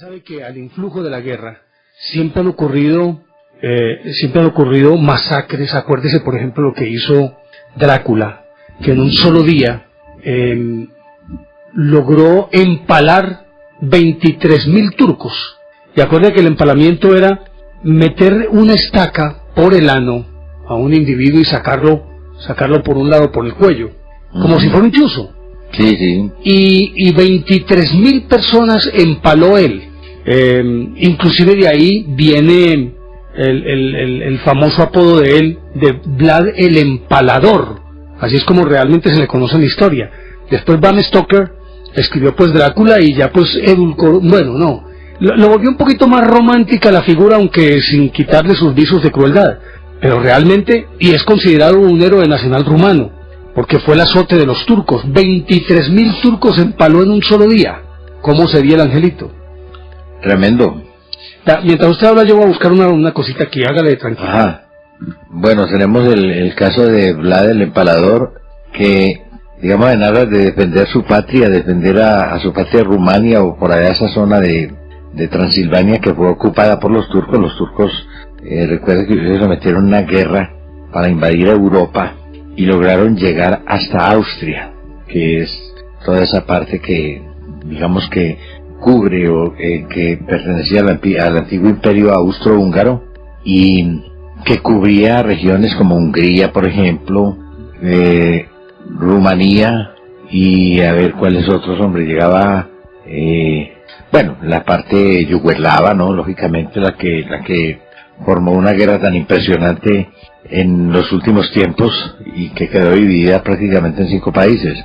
sabe que al influjo de la guerra siempre han ocurrido masacres. Acuérdese, por ejemplo, lo que hizo Drácula, que en un solo día logró empalar 23.000 turcos. Y acuérdese que el empalamiento era meter una estaca por el ano a un individuo y sacarlo por un lado por el cuello, como si fuera un chuzo. Sí, sí. Y 23.000 personas empaló él. Inclusive de ahí viene el famoso apodo de él, de Vlad el Empalador. Así es como realmente se le conoce en la historia. Después Bram Stoker escribió pues Drácula y ya pues edulcoró, lo volvió un poquito más romántica la figura, aunque sin quitarle sus visos de crueldad. Pero realmente, y es considerado un héroe nacional rumano, porque fue el azote de los turcos. 23.000 turcos empaló en un solo día. ¿Cómo sería el angelito? Tremendo. Mientras usted habla, yo voy a buscar una cosita aquí, hágale tranquilo. Ajá. Bueno, tenemos el caso de Vlad el Empalador, que, digamos, en aras de defender su patria, defender a su patria Rumania, o por allá esa zona de Transilvania que fue ocupada por los turcos. Los turcos, recuerden que ellos sometieron una guerra para invadir Europa y lograron llegar hasta Austria, que es toda esa parte que, digamos, que cubre o que pertenecía al antiguo imperio austrohúngaro y que cubría regiones como Hungría, por ejemplo, Rumanía y a ver cuáles otros, hombre, llegaba, la parte yugoslava, ¿no? Lógicamente la que formó una guerra tan impresionante en los últimos tiempos y que quedó dividida prácticamente en 5 países.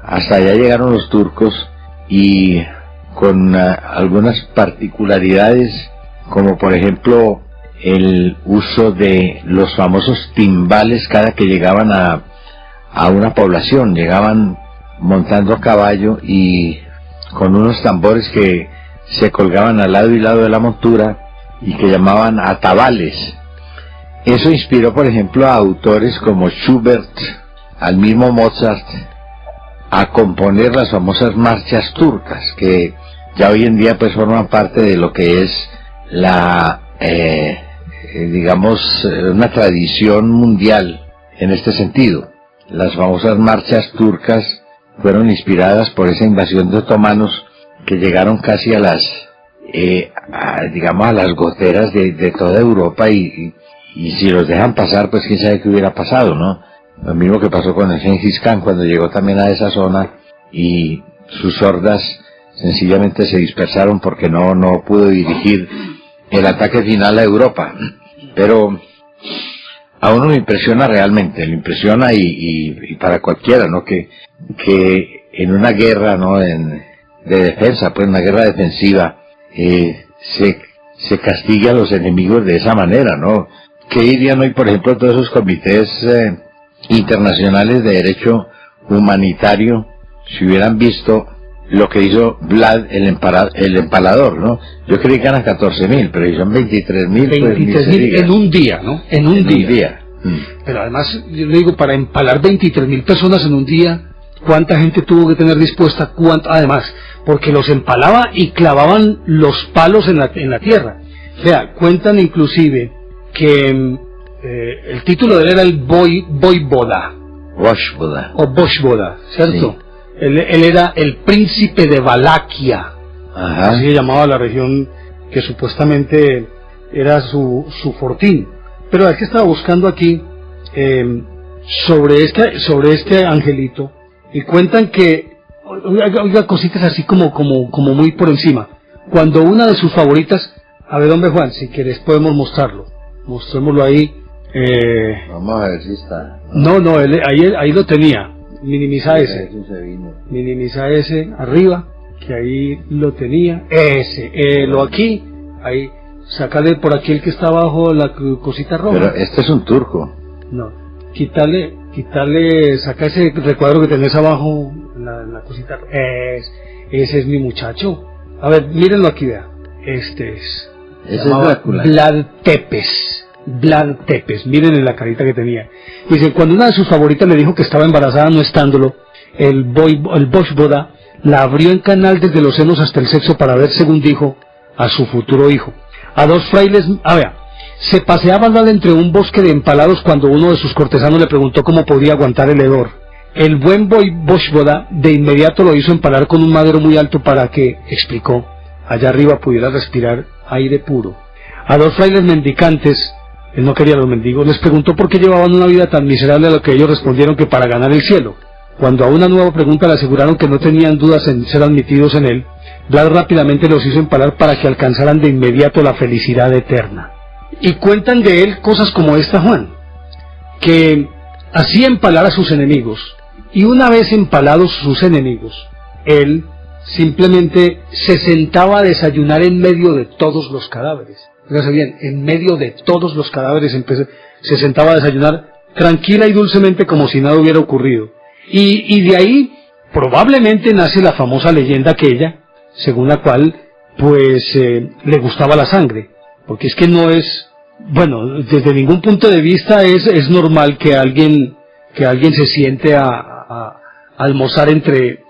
Hasta allá llegaron los turcos y con algunas particularidades, como por ejemplo el uso de los famosos timbales cada que llegaban a una población. Llegaban montando a caballo y con unos tambores que se colgaban al lado y lado de la montura y que llamaban atabales. Eso inspiró, por ejemplo, a autores como Schubert, al mismo Mozart, a componer las famosas marchas turcas, que ya hoy en día pues forman parte de lo que es una tradición mundial en este sentido. Las famosas marchas turcas fueron inspiradas por esa invasión de otomanos que llegaron casi a las goteras de toda Europa y si los dejan pasar, pues quién sabe qué hubiera pasado, ¿no? Lo mismo que pasó con el Gengis Khan cuando llegó también a esa zona y sus hordas sencillamente se dispersaron porque no pudo dirigir el ataque final a Europa. Pero a uno le impresiona realmente, le impresiona y para cualquiera, ¿no? Que en una guerra, ¿no? De defensa, pues una guerra defensiva, se castigue a los enemigos de esa manera, ¿no? ¿Qué dirían hoy, por ejemplo, todos esos comités internacionales de derecho humanitario si hubieran visto lo que hizo Vlad el Empalador, ¿no? Yo creí que eran 14.000, pero son 23.000. 23.000 en un día, ¿no? En un día. Pero además, yo le digo, para empalar 23.000 personas en un día, ¿cuánta gente tuvo que tener dispuesta? Además, porque los empalaba y clavaban los palos en la tierra. Vea, cuentan inclusive que el título de él era el Voivoda. Voivoda, ¿cierto? Sí. Él era el príncipe de Valaquia. Ajá. Así se llamaba la región que supuestamente era su fortín. Pero es que estaba buscando aquí sobre este angelito y cuentan que, oiga cositas así como muy por encima. Cuando una de sus favoritas, a ver, hombre Juan, si quieres podemos mostrarlo. Mostrémoslo ahí. Vamos a ver si está. No, ahí lo tenía. Minimiza ese. Minimiza ese arriba, que ahí lo tenía. Lo aquí, ahí. Sácale por aquí el que está abajo la cosita roja. Pero este es un turco. No. Quítale, saca ese recuadro que tenés abajo, la cosita roja. Ese es mi muchacho. A ver, mírenlo aquí, vea. Este es. Ese es Drácula. Vlad Tepes, miren en la carita que tenía. Dice, cuando una de sus favoritas le dijo que estaba embarazada no estándolo, el Voivoda la abrió en canal desde los senos hasta el sexo para ver, según dijo, a su futuro hijo. A dos frailes, se paseaba entre un bosque de empalados cuando uno de sus cortesanos le preguntó cómo podía aguantar el hedor. El buen voivoda de inmediato lo hizo empalar con un madero muy alto para que, explicó, allá arriba pudiera respirar aire puro. A dos frailes mendicantes, él no quería a los mendigos, les preguntó por qué llevaban una vida tan miserable, a lo que ellos respondieron que para ganar el cielo. Cuando a una nueva pregunta le aseguraron que no tenían dudas en ser admitidos en él, Blas rápidamente los hizo empalar para que alcanzaran de inmediato la felicidad eterna. Y cuentan de él cosas como esta, Juan, que hacía empalar a sus enemigos, y una vez empalados sus enemigos, él simplemente se sentaba a desayunar en medio de todos los cadáveres. Fíjate bien, en medio de todos los cadáveres se sentaba a desayunar tranquila y dulcemente como si nada hubiera ocurrido. Y de ahí probablemente nace la famosa leyenda aquella, según la cual le gustaba la sangre, porque es que no es, bueno, desde ningún punto de vista es normal que alguien se siente a almorzar entre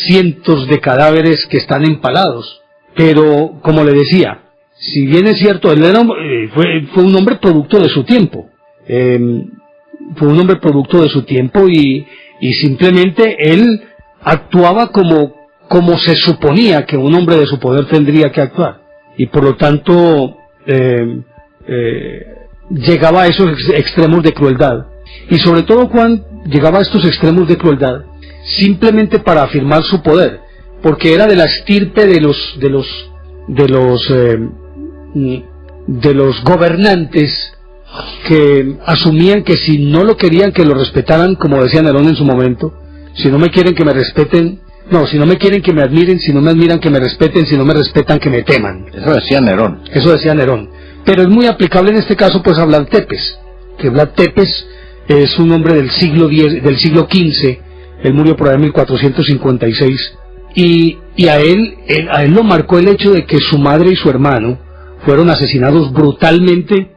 cientos de cadáveres que están empalados. Pero, como le decía, si bien es cierto, él fue un hombre producto de su tiempo, y simplemente él actuaba como se suponía que un hombre de su poder tendría que actuar, y por lo tanto llegaba a esos extremos de crueldad, y sobre todo Juan llegaba a estos extremos de crueldad simplemente para afirmar su poder, porque era de la estirpe de los gobernantes que asumían que si no lo querían que lo respetaran, como decía Nerón en su momento, si no me quieren que me respeten, si no me quieren que me admiren, si no me admiran que me respeten, si no me respetan que me teman. Eso decía Nerón. Pero es muy aplicable en este caso pues a Blas Tepes, que Blas Tepes es un hombre del siglo XV, él murió por ahí en 1456, y a él lo marcó el hecho de que su madre y su hermano fueron asesinados brutalmente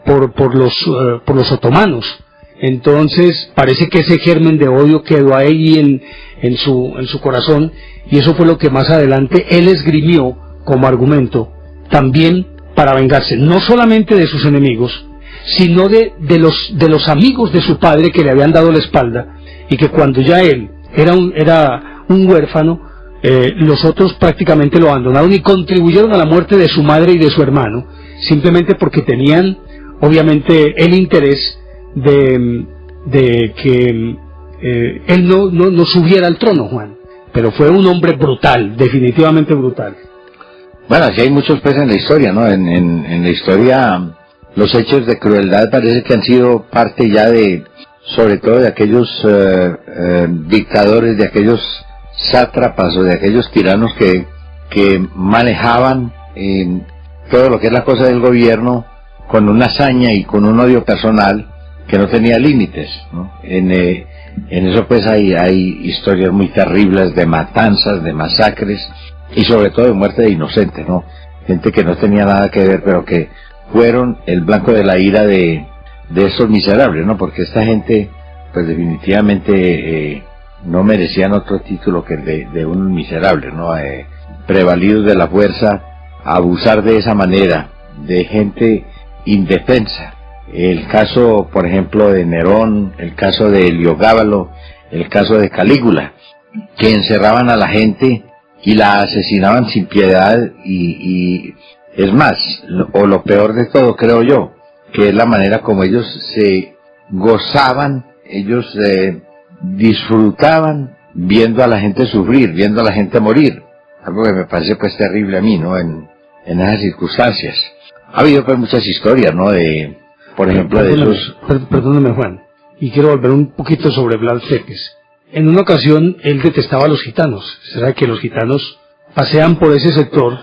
por los otomanos. Entonces parece que ese germen de odio quedó ahí en su corazón, y eso fue lo que más adelante él esgrimió como argumento también para vengarse, no solamente de sus enemigos, sino de los amigos de su padre que le habían dado la espalda, y que cuando ya él era un huérfano, los otros prácticamente lo abandonaron y contribuyeron a la muerte de su madre y de su hermano, simplemente porque tenían obviamente el interés de que él no subiera al trono, Juan. Pero fue un hombre brutal, definitivamente brutal. Bueno, así hay muchos pues en la historia, ¿no? En la historia los hechos de crueldad parece que han sido parte ya sobre todo de aquellos dictadores, de aquellos sátrapas o de aquellos tiranos que manejaban todo lo que es la cosa del gobierno con una hazaña y con un odio personal que no tenía límites, ¿no? En eso pues hay historias muy terribles de matanzas, de masacres y sobre todo de muerte de inocentes, ¿no? Gente que no tenía nada que ver, pero que fueron el blanco de la ira de estos miserables, ¿no? Porque esta gente pues definitivamente no merecían otro título que el de un miserable, ¿no? Prevalidos de la fuerza, abusar de esa manera de gente indefensa. El caso, por ejemplo, de Nerón, el caso de Heliogábalo, el caso de Calígula, que encerraban a la gente y la asesinaban sin piedad, y es más, lo peor de todo, creo yo, que es la manera como ellos se gozaban, ellos disfrutaban viendo a la gente sufrir, viendo a la gente morir, algo que me parece pues terrible a mí, ¿no? En esas circunstancias. Ha habido pues muchas historias, ¿no? Por ejemplo, Perdóname, Juan, y quiero volver un poquito sobre Blas Tepes. En una ocasión él detestaba a los gitanos. ¿Será que los gitanos pasean por ese sector?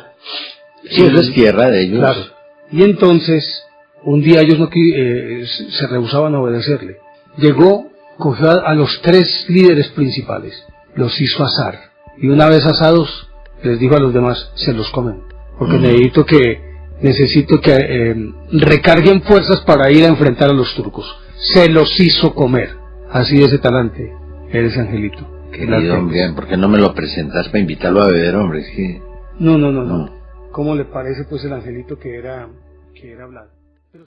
Sí, eso es tierra de ellos. Claro. Y entonces, un día ellos se rehusaban a obedecerle. Llegó, cogió a los 3 líderes principales, los hizo asar, y una vez asados, les dijo a los demás, se los comen, porque necesito que recarguen fuerzas para ir a enfrentar a los turcos. Se los hizo comer. Así de ese talante era ese angelito. Querido hombre, ¿por qué no me lo presentas para invitarlo a beber, hombre? Es que... No. ¿Cómo le parece pues el angelito que era hablado? Pero...